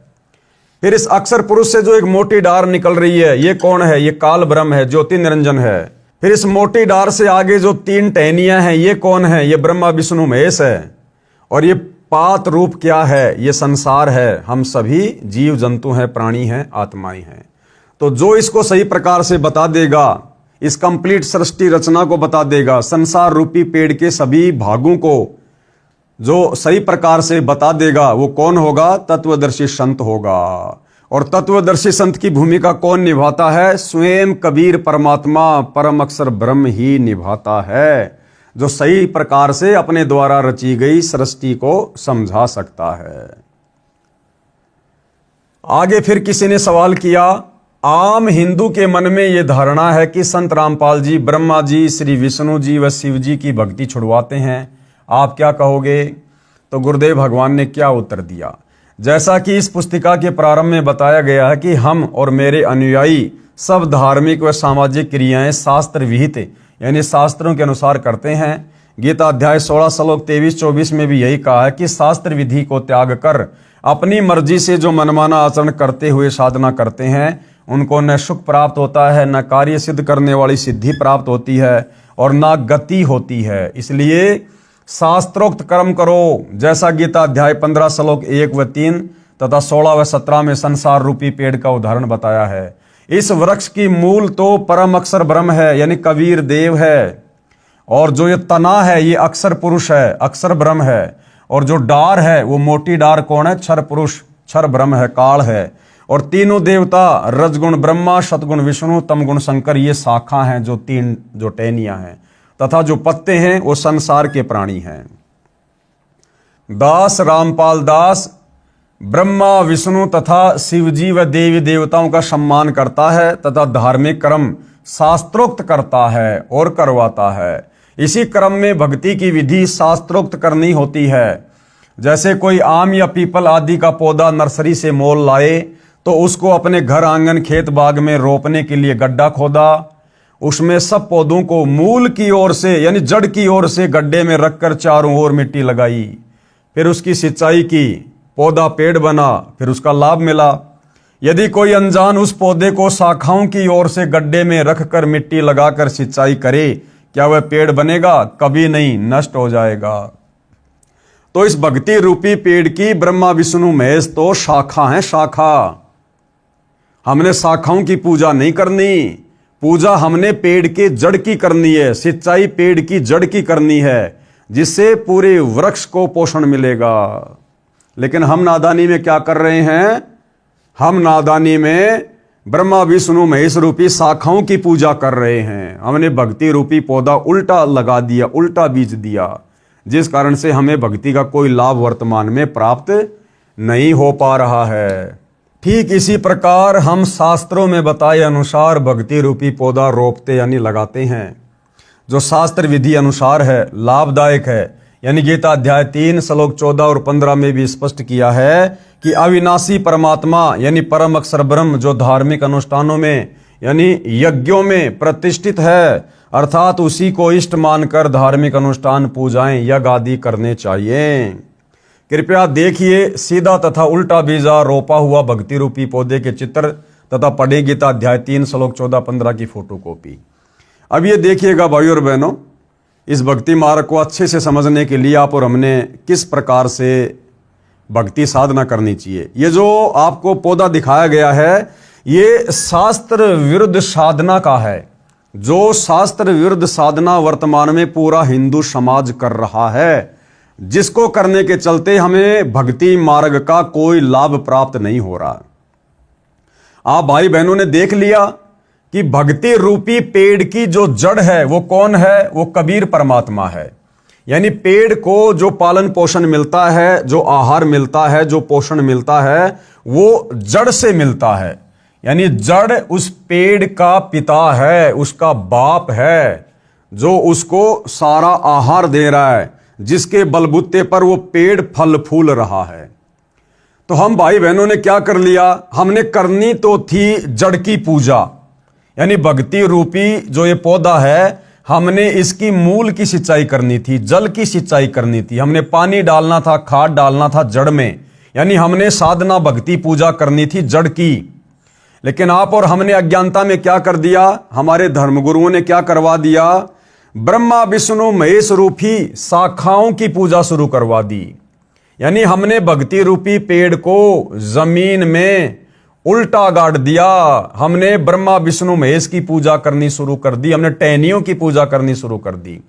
फिर इस अक्षर पुरुष से जो एक मोटी डार निकल रही है, ये कौन है? ये काल ब्रह्म है, ज्योति निरंजन है। फिर इस मोटी डार से आगे जो 3 टहनियां हैं, ये कौन है? ये ब्रह्मा विष्णु महेश है। और ये पात रूप क्या है? ये संसार है। हम सभी जीव जंतु हैं, प्राणी हैं, आत्माएं हैं। तो जो इसको सही प्रकार से बता देगा, इस कंप्लीट सृष्टि रचना को बता देगा, संसार रूपी पेड़ के सभी भागों को जो सही प्रकार से बता देगा, वो कौन होगा? तत्वदर्शी संत होगा। और तत्वदर्शी संत की भूमिका कौन निभाता है? स्वयं कबीर परमात्मा परम अक्षर ब्रह्म ही निभाता है, जो सही प्रकार से अपने द्वारा रची गई सृष्टि को समझा सकता है। आगे फिर किसी ने सवाल किया, आम हिंदू के मन में यह धारणा है कि संत रामपाल जी ब्रह्मा जी, श्री विष्णु जी व शिव जी की भक्ति छुड़वाते हैं, आप क्या कहोगे? तो गुरुदेव भगवान ने क्या उत्तर दिया? जैसा कि इस पुस्तिका के प्रारंभ में बताया गया है कि हम और मेरे अनुयायी सब धार्मिक व सामाजिक क्रियाएं शास्त्र विहित यानी शास्त्रों के अनुसार करते हैं। गीता अध्याय 16 श्लोक 23-24 में भी यही कहा है कि शास्त्र विधि को त्याग कर अपनी मर्जी से जो मनमाना आचरण करते हुए साधना करते हैं, उनको न सुख प्राप्त होता है, न कार्य सिद्ध करने वाली सिद्धि प्राप्त होती है, और न गति होती है। इसलिए शास्त्रोक्त कर्म करो, जैसा गीता अध्याय 15 श्लोक 1 व 3 तथा 16 व 17 में संसार रूपी पेड़ का उदाहरण बताया है। इस वृक्ष की मूल तो परम अक्षर ब्रह्म है, यानी कबीर देव है, और जो ये तना है ये अक्षर पुरुष है, अक्षर ब्रह्म है, और जो डार है वो मोटी डार कौन है? क्षर पुरुष, क्षर ब्रह्म है, काल है। और तीनों देवता रजगुण ब्रह्मा, सतगुण विष्णु, तमगुण शंकर, ये शाखा हैं, जो 3 जो टहनियां हैं, तथा जो पत्ते हैं वो संसार के प्राणी हैं। दास रामपाल दास ब्रह्मा विष्णु तथा शिवजी व देवी देवताओं का सम्मान करता है तथा धार्मिक कर्म शास्त्रोक्त करता है और करवाता है। इसी क्रम में भक्ति की विधि शास्त्रोक्त करनी होती है। जैसे कोई आम या पीपल आदि का पौधा नर्सरी से मोल लाए तो उसको अपने घर आंगन खेत बाग में रोपने के लिए गड्ढा खोदा, उसमें सब पौधों को मूल की ओर से यानी जड़ की ओर से गड्ढे में रखकर चारों ओर मिट्टी लगाई, फिर उसकी सिंचाई की, पौधा पेड़ बना, फिर उसका लाभ मिला। यदि कोई अनजान उस पौधे को शाखाओं की ओर से गड्ढे में रखकर मिट्टी लगाकर सिंचाई करे, क्या वह पेड़ बनेगा? कभी नहीं, नष्ट हो जाएगा। तो इस भक्ति रूपी पेड़ की ब्रह्मा विष्णु महेश तो शाखा है, शाखा। हमने शाखाओं की पूजा नहीं करनी, पूजा हमने पेड़ के जड़ की करनी है, सिंचाई पेड़ की जड़ की करनी है, जिससे पूरे वृक्ष को पोषण मिलेगा। लेकिन हम नादानी में क्या कर रहे हैं? हम नादानी में ब्रह्मा विष्णु महेश रूपी शाखाओं की पूजा कर रहे हैं। हमने भक्ति रूपी पौधा उल्टा लगा दिया, उल्टा बीज दिया, जिस कारण से हमें भक्ति का कोई लाभ वर्तमान में प्राप्त नहीं हो पा रहा है। ठीक इसी प्रकार हम शास्त्रों में बताए अनुसार भक्ति रूपी पौधा रोपते यानी लगाते हैं, जो शास्त्र विधि अनुसार है, लाभदायक है। यानी गीता अध्याय 3 श्लोक 14 और 15 में भी स्पष्ट किया है कि अविनाशी परमात्मा यानी परम अक्षर ब्रह्म जो धार्मिक अनुष्ठानों में यानी यज्ञों में प्रतिष्ठित है, अर्थात उसी को इष्ट मानकर धार्मिक अनुष्ठान, पूजाएं, यज्ञ आदि करने चाहिए। कृपया देखिए सीधा तथा उल्टा बीजा रोपा हुआ भक्ति रूपी पौधे के चित्र तथा पढ़े गीता अध्याय 3 श्लोक 14-15 की फोटोकॉपी। अब ये देखिएगा भाइयों और बहनों, इस भक्ति मार्ग को अच्छे से समझने के लिए आप और हमने किस प्रकार से भक्ति साधना करनी चाहिए। ये जो आपको पौधा दिखाया गया है ये शास्त्र विरुद्ध साधना का है, जो शास्त्र विरुद्ध साधना वर्तमान में पूरा हिंदू समाज कर रहा है, जिसको करने के चलते हमें भक्ति मार्ग का कोई लाभ प्राप्त नहीं हो रहा। आप भाई बहनों ने देख लिया कि भक्ति रूपी पेड़ की जो जड़ है वो कौन है? वो कबीर परमात्मा है। यानी पेड़ को जो पालन पोषण मिलता है, जो आहार मिलता है, जो पोषण मिलता है, वो जड़ से मिलता है। यानी जड़ उस पेड़ का पिता है, उसका बाप है, जो उसको सारा आहार दे रहा है, जिसके बलबूते पर वो पेड़ फल फूल रहा है। तो हम भाई बहनों ने क्या कर लिया? हमने करनी तो थी जड़ की पूजा, यानी भक्ति रूपी जो ये पौधा है, हमने इसकी मूल की सिंचाई करनी थी, जल की सिंचाई करनी थी, हमने पानी डालना था, खाद डालना था जड़ में। यानी हमने साधना भक्ति पूजा करनी थी जड़ की। लेकिन आप और हमने अज्ञानता में क्या कर दिया, हमारे धर्मगुरुओं ने क्या करवा दिया, ब्रह्मा विष्णु महेश रूपी शाखाओं की पूजा शुरू करवा दी। यानी हमने भक्ति रूपी पेड़ को जमीन में उल्टा गाड़ दिया। हमने ब्रह्मा विष्णु महेश की पूजा करनी शुरू कर दी, हमने टहनियों की पूजा करनी शुरू कर दी।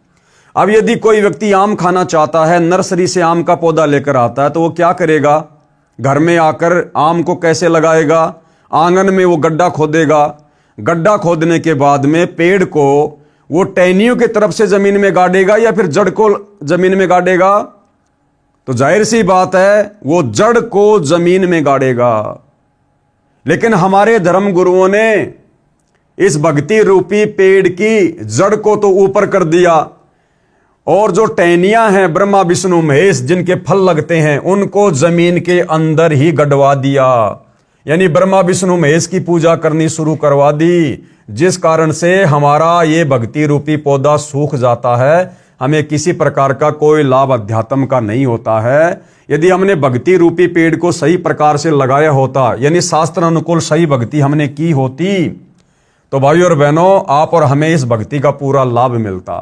अब यदि कोई व्यक्ति आम खाना चाहता है, नर्सरी से आम का पौधा लेकर आता है, तो वो क्या करेगा, घर में आकर आम को कैसे लगाएगा, आंगन में वो गड्ढा खोदेगा। गड्ढा खोदने के बाद में पेड़ को वो टहनियों की तरफ से जमीन में गाड़ेगा या फिर जड़ को जमीन में गाड़ेगा, तो जाहिर सी बात है वो जड़ को जमीन में गाड़ेगा। लेकिन हमारे धर्म गुरुओं ने इस भक्ति रूपी पेड़ की जड़ को तो ऊपर कर दिया, और जो टहनियां हैं ब्रह्मा विष्णु महेश जिनके फल लगते हैं, उनको जमीन के अंदर ही गड़वा दिया। यानी ब्रह्मा विष्णु महेश की पूजा करनी शुरू करवा दी, जिस कारण से हमारा ये भक्ति रूपी पौधा सूख जाता है। हमें किसी प्रकार का कोई लाभ अध्यात्म का नहीं होता है। यदि हमने भक्ति रूपी पेड़ को सही प्रकार से लगाया होता, यानी शास्त्र अनुकूल सही भक्ति हमने की होती, तो भाइयों और बहनों आप और हमें इस भक्ति का पूरा लाभ मिलता।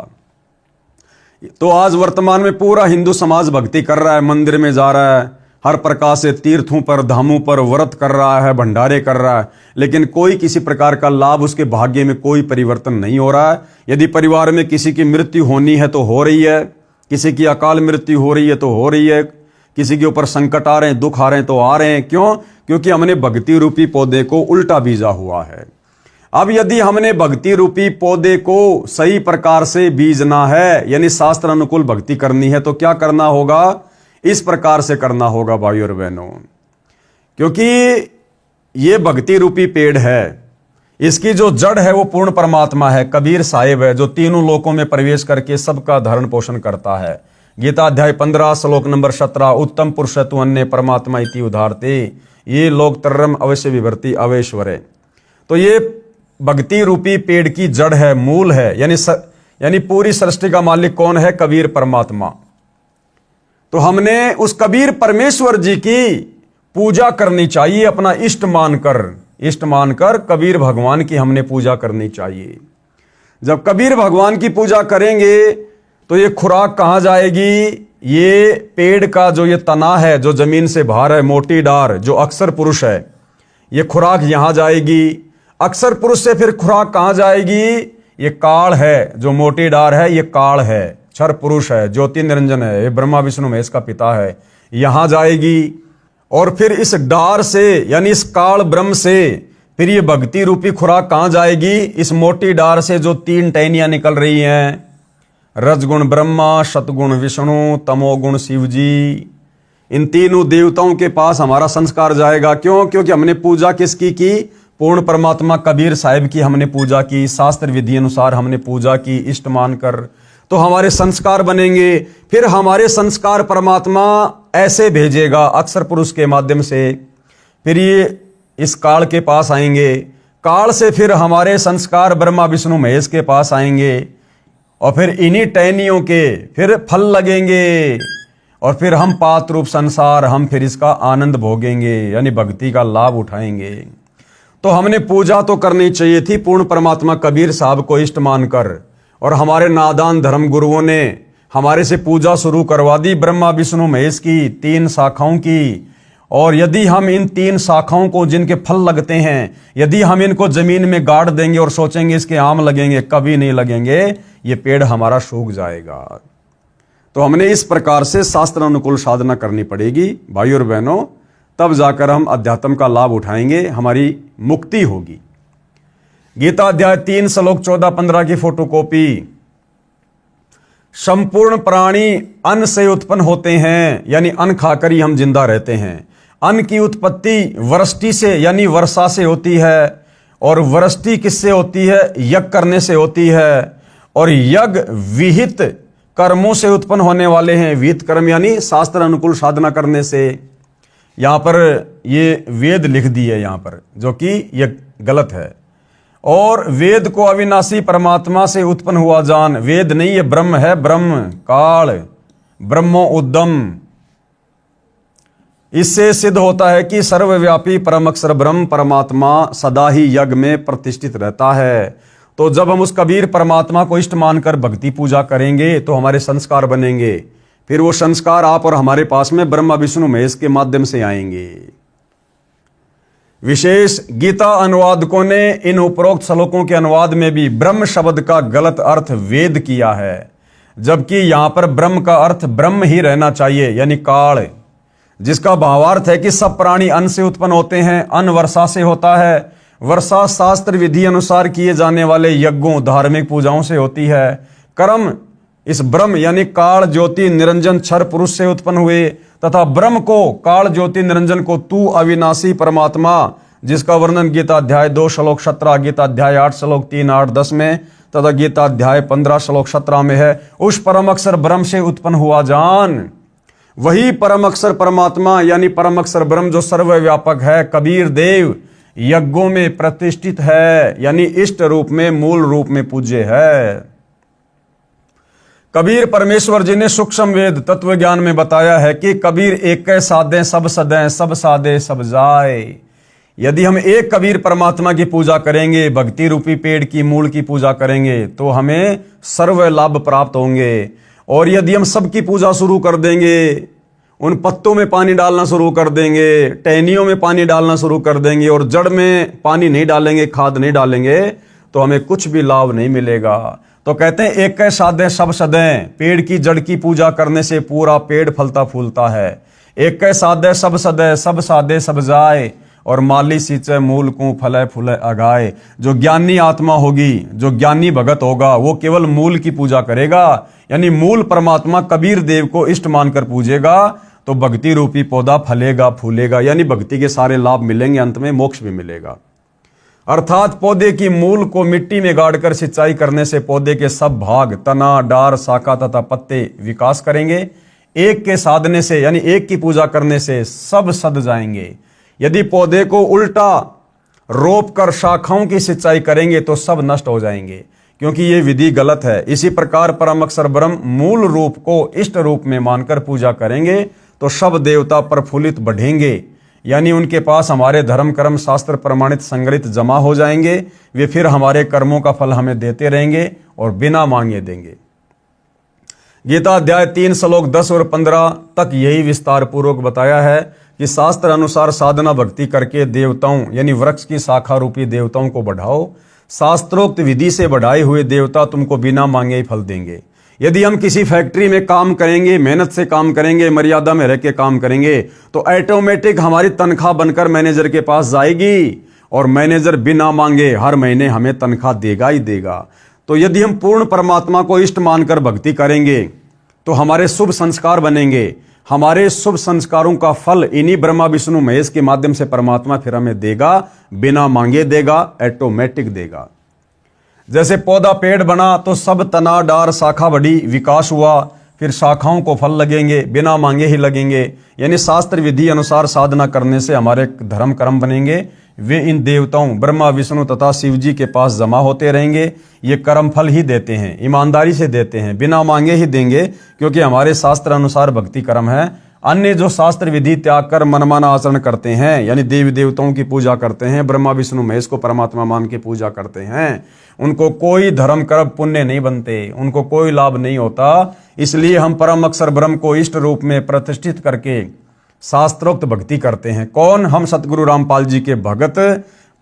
तो आज वर्तमान में पूरा हिंदू समाज भक्ति कर रहा है, मंदिर में जा रहा है, हर प्रकार से तीर्थों पर धामों पर व्रत कर रहा है, भंडारे कर रहा है, लेकिन कोई किसी प्रकार का लाभ उसके भाग्य में कोई परिवर्तन नहीं हो रहा है। यदि परिवार में किसी की मृत्यु होनी है तो हो रही है, किसी की अकाल मृत्यु हो रही है तो हो रही है, किसी के ऊपर संकट आ रहे हैं, दुख आ रहे हैं तो आ रहे हैं। क्यों? क्योंकि हमने भक्ति रूपी पौधे को उल्टा बीजा हुआ है। अब यदि हमने भक्ति रूपी पौधे को सही प्रकार से बीजना है, यानी शास्त्र अनुकूल भक्ति करनी है, तो क्या करना होगा, इस प्रकार से करना होगा भाइयों और बहनों। क्योंकि ये भक्ति रूपी पेड़ है, इसकी जो जड़ है वो पूर्ण परमात्मा है, कबीर साहिब है, जो तीनों लोकों में प्रवेश करके सबका धरण पोषण करता है। गीता अध्याय 15 श्लोक नंबर 17, उत्तम पुरुष तु अन्य परमात्मा इति उदारते ये लोक तरम अवश्य विभर्ति अवेश्वरे। तो ये भक्ति रूपी पेड़ की जड़ है, मूल है, यानी पूरी सृष्टि का मालिक कौन है, कबीर परमात्मा। तो हमने उस कबीर परमेश्वर जी की पूजा करनी चाहिए, अपना इष्ट मानकर कबीर भगवान की हमने पूजा करनी चाहिए। जब कबीर भगवान की पूजा करेंगे तो ये खुराक कहां जाएगी, ये पेड़ का जो ये तना है, जो जमीन से बाहर है, मोटी डार, जो अक्षर पुरुष है, ये खुराक यहां जाएगी। अक्षर पुरुष से फिर खुराक कहां जाएगी, ये काल है, जो मोटी डार है, ये काल है, क्षर पुरुष है, ज्योति निरंजन है, ये ब्रह्मा विष्णु महेश का पिता है, यहां जाएगी। और फिर इस डार से, यानी इस काल ब्रह्म से फिर ये भक्ति रूपी खुराक कहां जाएगी, इस मोटी डार से जो 3 टहनियां निकल रही हैं, रजगुण ब्रह्मा, सतगुण विष्णु, तमोगुण शिव जी, इन तीनों देवताओं के पास हमारा संस्कार जाएगा। क्यों? क्योंकि हमने पूजा किसकी की, पूर्ण परमात्मा कबीर साहिब की हमने पूजा की, शास्त्र विधि अनुसार हमने पूजा की, इष्ट मानकर। तो हमारे संस्कार बनेंगे, फिर हमारे संस्कार परमात्मा ऐसे भेजेगा अक्षर पुरुष के माध्यम से, फिर ये इस काल के पास आएंगे, काल से फिर हमारे संस्कार ब्रह्मा विष्णु महेश के पास आएंगे, और फिर इन्हीं टहनियों के फिर फल लगेंगे, और फिर हम पात रूप संसार, हम फिर इसका आनंद भोगेंगे, यानी भक्ति का लाभ उठाएंगे। तो हमने पूजा तो करनी चाहिए थी पूर्ण परमात्मा कबीर साहब को इष्ट मानकर, और हमारे नादान धर्म गुरुओं ने हमारे से पूजा शुरू करवा दी ब्रह्मा विष्णु महेश की 3 शाखाओं की। और यदि हम इन 3 शाखाओं को, जिनके फल लगते हैं, यदि हम इनको जमीन में गाड़ देंगे और सोचेंगे इसके आम लगेंगे, कभी नहीं लगेंगे, ये पेड़ हमारा सूख जाएगा। तो हमने इस प्रकार से शास्त्र अनुकूल साधना करनी पड़ेगी भाइयों और बहनों, तब जाकर हम अध्यात्म का लाभ उठाएंगे, हमारी मुक्ति होगी। गीता अध्याय 3 श्लोक 14-15 की फोटोकॉपी। संपूर्ण प्राणी अन्न से उत्पन्न होते हैं, यानी अन्न खाकर ही हम जिंदा रहते हैं। अन्न की उत्पत्ति वृष्टि से, यानी वर्षा से होती है, और वृष्टि किससे होती है, यज्ञ करने से होती है, और यज्ञ विहित कर्मों से उत्पन्न होने वाले हैं। विहित कर्म यानी शास्त्र अनुकूल साधना करने से। यहां पर ये वेद लिख दिए यहां पर, जो कि ये गलत है। और वेद को अविनाशी परमात्मा से उत्पन्न हुआ जान, वेद नहीं ये ब्रह्म है, ब्रह्म काल, ब्रह्मो उद्दम। इससे सिद्ध होता है कि सर्वव्यापी परम अक्षर ब्रह्म परमात्मा सदा ही यज्ञ में प्रतिष्ठित रहता है। तो जब हम उस कबीर परमात्मा को इष्ट मानकर भक्ति पूजा करेंगे तो हमारे संस्कार बनेंगे, फिर वो संस्कार आप और हमारे पास में ब्रह्मा विष्णु महेश के माध्यम से आएंगे। विशेष गीता अनुवादकों ने इन उपरोक्त श्लोकों के अनुवाद में भी ब्रह्म शब्द का गलत अर्थ वेद किया है, जबकि यहां पर ब्रह्म का अर्थ ब्रह्म ही रहना चाहिए, यानी काल, जिसका भावार्थ है कि सब प्राणी अन्न से उत्पन्न होते हैं, अन्न वर्षा से होता है, वर्षा शास्त्र विधि अनुसार किए जाने वाले यज्ञों धार्मिक पूजाओं से होती है, कर्म इस ब्रह्म यानी काल ज्योति निरंजन क्षर पुरुष से उत्पन्न हुए, तथा ब्रह्म को काल ज्योति निरंजन को तू अविनाशी परमात्मा, जिसका वर्णन गीता अध्याय 2 श्लोक 17, गीता अध्याय 8 श्लोक 3, 8, 10 में तथा गीता अध्याय 15 श्लोक 17 में है, उस परम अक्षर ब्रह्म से उत्पन्न हुआ जान। वही परम अक्षर परमात्मा यानी परम अक्षर ब्रह्म जो सर्वव्यापक है, कबीर देव यज्ञों में प्रतिष्ठित है, यानी इष्ट रूप में मूल रूप में पूज्य है। कबीर परमेश्वर जी ने सूक्ष्म वेद तत्व ज्ञान में बताया है कि कबीर एक साधे सब सदें, सब साधे सब जाए। यदि हम एक कबीर परमात्मा की पूजा करेंगे, भक्ति रूपी पेड़ की मूल की पूजा करेंगे, तो हमें सर्व लाभ प्राप्त होंगे। और यदि हम सबकी पूजा शुरू कर देंगे, उन पत्तों में पानी डालना शुरू कर देंगे, टहनियों में पानी डालना शुरू कर देंगे और जड़ में पानी नहीं डालेंगे, खाद नहीं डालेंगे, तो हमें कुछ भी लाभ नहीं मिलेगा। तो कहते हैं एक साधे सब सदें, पेड़ की जड़ की पूजा करने से पूरा पेड़ फलता फूलता है। एक साधे सब सदें, सब साधे सब जाए, और माली सींचे मूल को फले फूले अगाए। जो ज्ञानी आत्मा होगी, जो ज्ञानी भगत होगा, वो केवल मूल की पूजा करेगा, यानी मूल परमात्मा कबीर देव को इष्ट मानकर पूजेगा, तो भक्ति रूपी पौधा फलेगा फूलेगा, यानी भक्ति के सारे लाभ मिलेंगे, अंत में मोक्ष भी मिलेगा। अर्थात पौधे की मूल को मिट्टी में गाड़कर सिंचाई करने से पौधे के सब भाग, तना, डार, शाखा तथा पत्ते विकास करेंगे। एक के साधने से यानी एक की पूजा करने से सब सद जाएंगे। यदि पौधे को उल्टा रोप कर शाखाओं की सिंचाई करेंगे तो सब नष्ट हो जाएंगे, क्योंकि ये विधि गलत है। इसी प्रकार परम अक्षर ब्रह्म मूल रूप को इष्ट रूप में मानकर पूजा करेंगे तो सब देवता प्रफुल्लित बढ़ेंगे, यानी उनके पास हमारे धर्म कर्म शास्त्र प्रमाणित संग्रहित जमा हो जाएंगे। वे फिर हमारे कर्मों का फल हमें देते रहेंगे और बिना मांगे देंगे। गीता अध्याय 3 श्लोक 10 और 15 तक यही विस्तार पूर्वक बताया है कि शास्त्र अनुसार साधना भक्ति करके देवताओं यानी वृक्ष की शाखा रूपी देवताओं को बढ़ाओ। शास्त्रोक्त विधि से बढ़ाए हुए देवता तुमको बिना मांगे ही फल देंगे। यदि हम किसी फैक्ट्री में काम करेंगे, मेहनत से काम करेंगे, मर्यादा में रह के काम करेंगे, तो ऑटोमेटिक हमारी तनख्वाह बनकर मैनेजर के पास जाएगी और मैनेजर बिना मांगे हर महीने हमें तनख्वाह देगा ही देगा। तो यदि हम पूर्ण परमात्मा को इष्ट मानकर भक्ति करेंगे तो हमारे शुभ संस्कार बनेंगे। हमारे शुभ संस्कारों का फल इन्हीं ब्रह्मा विष्णु महेश के माध्यम से परमात्मा फिर हमें देगा, बिना मांगे देगा, ऑटोमेटिक देगा। जैसे पौधा पेड़ बना तो सब तना डार शाखा बढ़ी, विकास हुआ, फिर शाखाओं को फल लगेंगे, बिना मांगे ही लगेंगे। यानी शास्त्र विधि अनुसार साधना करने से हमारे धर्म कर्म बनेंगे। वे इन देवताओं ब्रह्मा विष्णु तथा शिव जी के पास जमा होते रहेंगे। ये कर्म फल ही देते हैं, ईमानदारी से देते हैं, बिना मांगे ही देंगे, क्योंकि हमारे शास्त्र अनुसार भक्ति कर्म है। अन्य जो शास्त्र विधि त्याग कर मनमाना आचरण करते हैं, यानी देवी देवताओं की पूजा करते हैं, ब्रह्मा विष्णु महेश को परमात्मा मान के पूजा करते हैं, उनको कोई धर्म कर्म पुण्य नहीं बनते, उनको कोई लाभ नहीं होता। इसलिए हम परम अक्षर ब्रह्म को इष्ट रूप में प्रतिष्ठित करके शास्त्रोक्त भक्ति करते हैं। कौन? हम सतगुरु रामपाल जी के भगत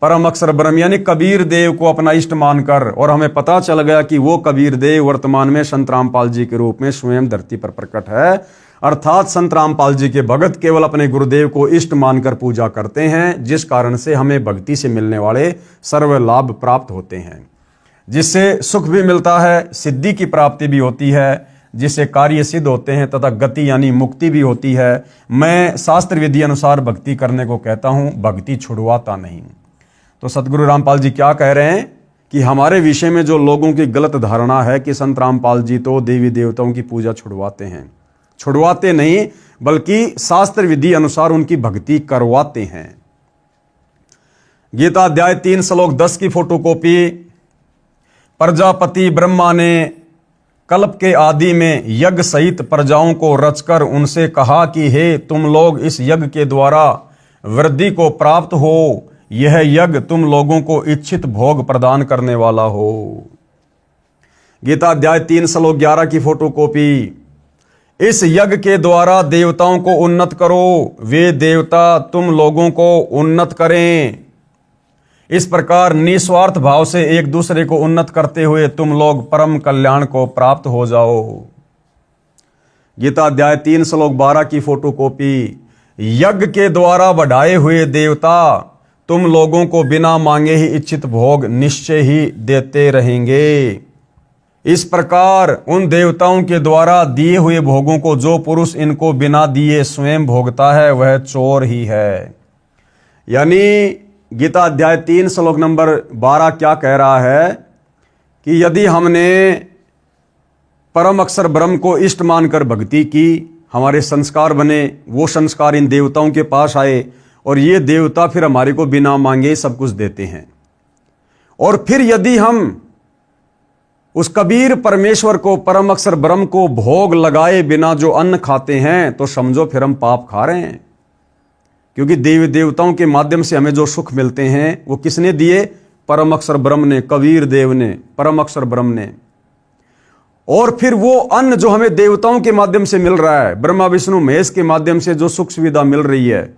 परम अक्षर ब्रह्म यानी कबीर देव को अपना इष्ट मानकर, और हमें पता चल गया कि वो कबीर देव वर्तमान में संत रामपाल जी के रूप में स्वयं धरती पर प्रकट है। अर्थात संत रामपाल जी के भगत केवल अपने गुरुदेव को इष्ट मानकर पूजा करते हैं, जिस कारण से हमें भक्ति से मिलने वाले सर्व लाभ प्राप्त होते हैं, जिससे सुख भी मिलता है, सिद्धि की प्राप्ति भी होती है, जिससे कार्य सिद्ध होते हैं तथा गति यानी मुक्ति भी होती है। मैं शास्त्र विधि अनुसार भक्ति करने को कहता हूं, भक्ति छुड़वाता नहीं। तो सतगुरु रामपाल जी क्या कह रहे हैं कि हमारे विषय में जो लोगों की गलत धारणा है कि संत रामपाल जी तो देवी देवताओं की पूजा छुड़वाते हैं, छुड़वाते नहीं बल्कि शास्त्र विधि अनुसार उनकी भक्ति करवाते हैं। गीता अध्याय 3 श्लोक 10 की फोटोकॉपी प्रजापति ब्रह्मा ने कल्प के आदि में यज्ञ सहित प्रजाओं को रचकर उनसे कहा कि हे तुम लोग इस यज्ञ के द्वारा वृद्धि को प्राप्त हो, यह यज्ञ तुम लोगों को इच्छित भोग प्रदान करने वाला हो। गीता अध्याय 3 श्लोक 11 की फोटोकॉपी। इस यज्ञ के द्वारा देवताओं को उन्नत करो, वे देवता तुम लोगों को उन्नत करें। इस प्रकार निस्वार्थ भाव से एक दूसरे को उन्नत करते हुए तुम लोग परम कल्याण को प्राप्त हो जाओ। गीता अध्याय 3 श्लोक 12 की फोटोकॉपी। यज्ञ के द्वारा बढ़ाए हुए देवता तुम लोगों को बिना मांगे ही इच्छित भोग निश्चय ही देते रहेंगे। इस प्रकार उन देवताओं के द्वारा दिए हुए भोगों को जो पुरुष इनको बिना दिए स्वयं भोगता है वह चोर ही है। यानी गीता अध्याय 3 श्लोक नंबर 12 क्या कह रहा है कि यदि हमने परम अक्षर ब्रह्म को इष्ट मानकर भक्ति की, हमारे संस्कार बने, वो संस्कार इन देवताओं के पास आए और ये देवता फिर हमारे को बिना मांगे सब कुछ देते हैं। और फिर यदि हम उस कबीर परमेश्वर को, परम अक्षर ब्रह्म को भोग लगाए बिना जो अन्न खाते हैं तो समझो फिर हम पाप खा रहे हैं। क्योंकि देवी देवताओं के माध्यम से हमें जो सुख मिलते हैं वो किसने दिए? परम अक्षर ब्रह्म ने, कबीर देव ने, परम अक्षर ब्रह्म ने। और फिर वो अन्न जो हमें देवताओं के माध्यम से मिल रहा है, ब्रह्मा विष्णु महेश के माध्यम से जो सुख सुविधा मिल रही है,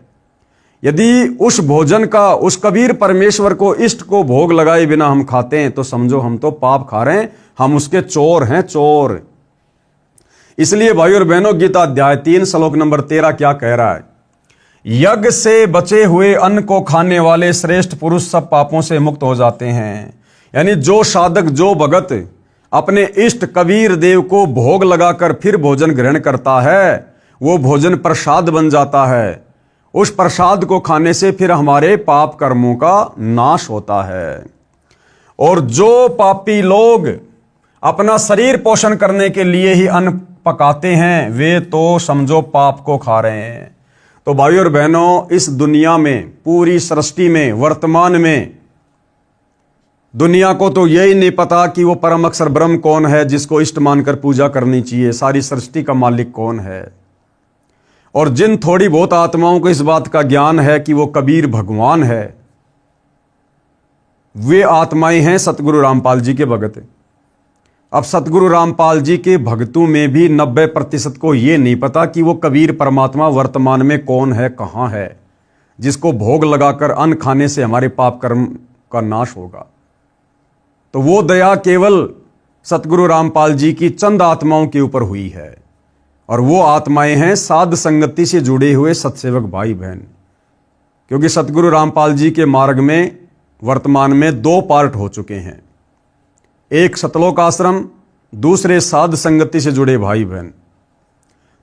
यदि उस भोजन का, उस कबीर परमेश्वर को, इष्ट को भोग लगाए बिना हम खाते हैं तो समझो हम तो पाप खा रहे हैं, हम उसके चोर हैं, चोर। इसलिए भाई और बहनों, गीता अध्याय 3 श्लोक नंबर 13 क्या कह रहा है? यज्ञ से बचे हुए अन्न को खाने वाले श्रेष्ठ पुरुष सब पापों से मुक्त हो जाते हैं। यानी जो साधक, जो भगत अपने इष्ट कबीर देव को भोग लगाकर फिर भोजन ग्रहण करता है, वो भोजन प्रसाद बन जाता है। उस प्रसाद को खाने से फिर हमारे पाप कर्मों का नाश होता है। और जो पापी लोग अपना शरीर पोषण करने के लिए ही अन्न पकाते हैं, वे तो समझो पाप को खा रहे हैं। तो भाई और बहनों, इस दुनिया में, पूरी सृष्टि में, वर्तमान में दुनिया को तो यही नहीं पता कि वो परम अक्षर ब्रह्म कौन है जिसको इष्ट मानकर पूजा करनी चाहिए, सारी सृष्टि का मालिक कौन है। और जिन थोड़ी बहुत आत्माओं को इस बात का ज्ञान है कि वो कबीर भगवान है, वे आत्माएं हैं सतगुरु रामपाल जी के भगत। अब सतगुरु रामपाल जी के भक्तों में भी 90% को ये नहीं पता कि वो कबीर परमात्मा वर्तमान में कौन है, कहाँ है, जिसको भोग लगाकर अन्न खाने से हमारे पाप कर्म का नाश होगा। तो वो दया केवल सतगुरु रामपाल जी की चंद आत्माओं के ऊपर हुई है। और वो आत्माएं हैं साध संगति से जुड़े हुए सत्सेवक भाई बहन। क्योंकि सतगुरु रामपाल जी के मार्ग में वर्तमान में 2 पार्ट हो चुके हैं, एक सतलोक आश्रम, दूसरे साध संगति से जुड़े भाई बहन।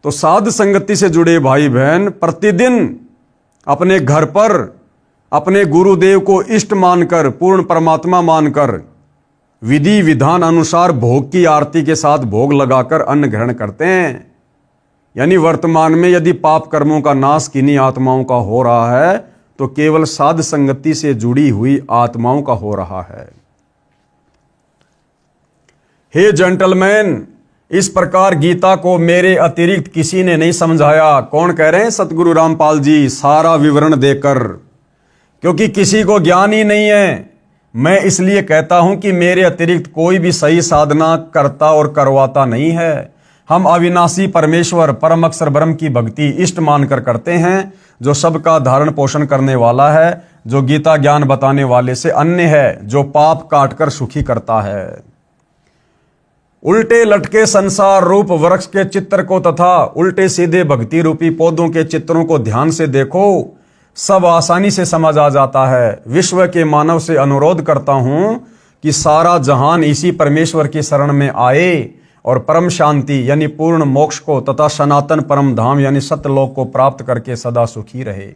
तो साध संगति से जुड़े भाई बहन प्रतिदिन अपने घर पर अपने गुरुदेव को इष्ट मानकर, पूर्ण परमात्मा मानकर, विधि विधान अनुसार भोग की आरती के साथ भोग लगाकर अन्न ग्रहण करते हैं। यानी वर्तमान में यदि पाप कर्मों का नाश किन्हीं आत्माओं का हो रहा है तो केवल साध संगति से जुड़ी हुई आत्माओं का हो रहा है। हे जेंटलमैन, इस प्रकार गीता को मेरे अतिरिक्त किसी ने नहीं समझाया। कौन कह रहे हैं? सतगुरु रामपाल जी, सारा विवरण देकर। क्योंकि किसी को ज्ञान ही नहीं है। मैं इसलिए कहता हूं कि मेरे अतिरिक्त कोई भी सही साधना करता और करवाता नहीं है। हम अविनाशी परमेश्वर परम अक्षर ब्रह्म की भक्ति इष्ट मानकर करते हैं, जो सबका धारण पोषण करने वाला है, जो गीता ज्ञान बताने वाले से अन्य है, जो पाप काटकर सुखी करता है। उल्टे लटके संसार रूप वृक्ष के चित्र को तथा उल्टे सीधे भक्ति रूपी पौधों के चित्रों को ध्यान से देखो, सब आसानी से समझ आ जाता है। विश्व के मानव से अनुरोध करता हूं कि सारा जहान इसी परमेश्वर की शरण में आए और परम शांति यानी पूर्ण मोक्ष को तथा सनातन परम धाम यानी सत्यलोक को प्राप्त करके सदा सुखी रहे।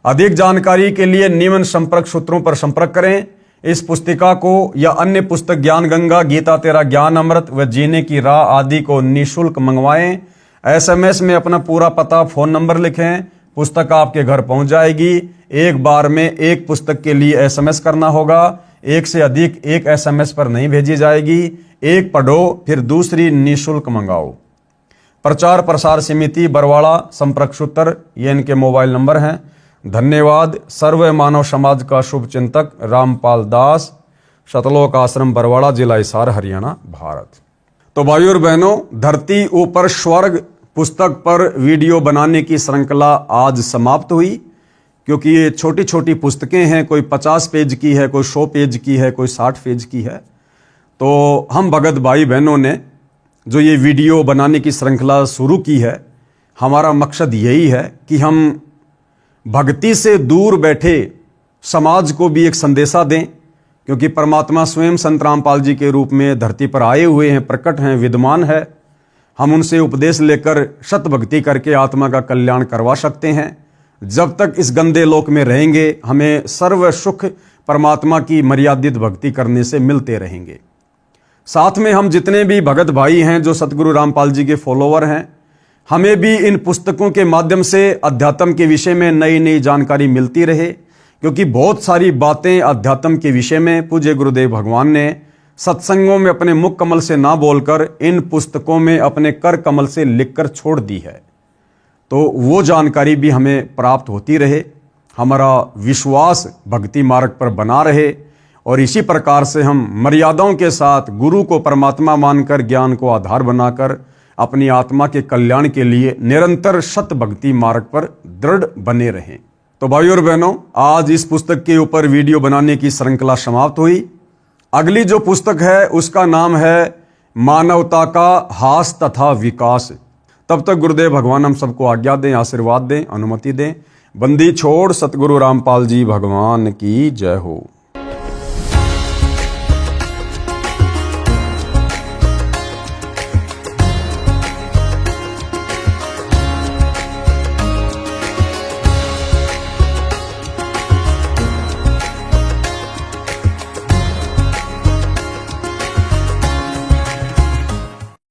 अधिक जानकारी के लिए निम्न संपर्क सूत्रों पर संपर्क करें। इस पुस्तिका को या अन्य पुस्तक ज्ञान गंगा, गीता तेरा ज्ञान अमृत व जीने की राह आदि को निःशुल्क मंगवाएं। SMS में अपना पूरा पता, फोन नंबर लिखें, पुस्तक आपके घर पहुंच जाएगी। एक बार में एक पुस्तक के लिए SMS करना होगा, एक से अधिक एक SMS पर नहीं भेजी जाएगी। एक पढ़ो फिर दूसरी निःशुल्क मंगाओ। प्रचार प्रसार समिति बरवाड़ा, संपर्क सूत्र ये इनके मोबाइल नंबर हैं। धन्यवाद। सर्व मानव समाज का शुभ चिंतक रामपाल दास, शतलोक आश्रम बरवाड़ा, जिला हिसार, हरियाणा, भारत। तो भाइयों और बहनों, धरती ऊपर स्वर्ग पुस्तक पर वीडियो बनाने की श्रृंखला आज समाप्त हुई, क्योंकि ये छोटी छोटी पुस्तकें हैं, कोई 50 पेज की है, कोई 100 पेज की है, कोई 60 पेज की है। तो हम भगत भाई बहनों ने जो ये वीडियो बनाने की श्रृंखला शुरू की है, हमारा मकसद यही है कि हम भक्ति से दूर बैठे समाज को भी एक संदेशा दें, क्योंकि परमात्मा स्वयं संत रामपाल जी के रूप में धरती पर आए हुए हैं, प्रकट हैं, विद्यमान है। हम उनसे उपदेश लेकर शत भक्ति करके आत्मा का कल्याण करवा सकते हैं। जब तक इस गंदे लोक में रहेंगे, हमें सर्व सुख परमात्मा की मर्यादित भक्ति करने से मिलते रहेंगे। साथ में हम जितने भी भगत भाई हैं जो सतगुरु रामपाल जी के फॉलोवर हैं, हमें भी इन पुस्तकों के माध्यम से अध्यात्म के विषय में नई नई जानकारी मिलती रहे, क्योंकि बहुत सारी बातें अध्यात्म के विषय में पूज्य गुरुदेव भगवान ने सत्संगों में अपने मुख कमल से ना बोलकर इन पुस्तकों में अपने कर कमल से लिखकर छोड़ दी है। तो वो जानकारी भी हमें प्राप्त होती रहे, हमारा विश्वास भक्ति मार्ग पर बना रहे, और इसी प्रकार से हम मर्यादाओं के साथ गुरु को परमात्मा मानकर, ज्ञान को आधार बनाकर अपनी आत्मा के कल्याण के लिए निरंतर सत भक्ति मार्ग पर दृढ़ बने रहें। तो भाइयों और बहनों, आज इस पुस्तक के ऊपर वीडियो बनाने की श्रृंखला समाप्त हुई। अगली जो पुस्तक है उसका नाम है मानवता का हास तथा विकास। तब तक गुरुदेव भगवान हम सबको आज्ञा दें, आशीर्वाद दें, अनुमति दें। बंदी छोड़ सतगुरु रामपाल जी भगवान की जय हो।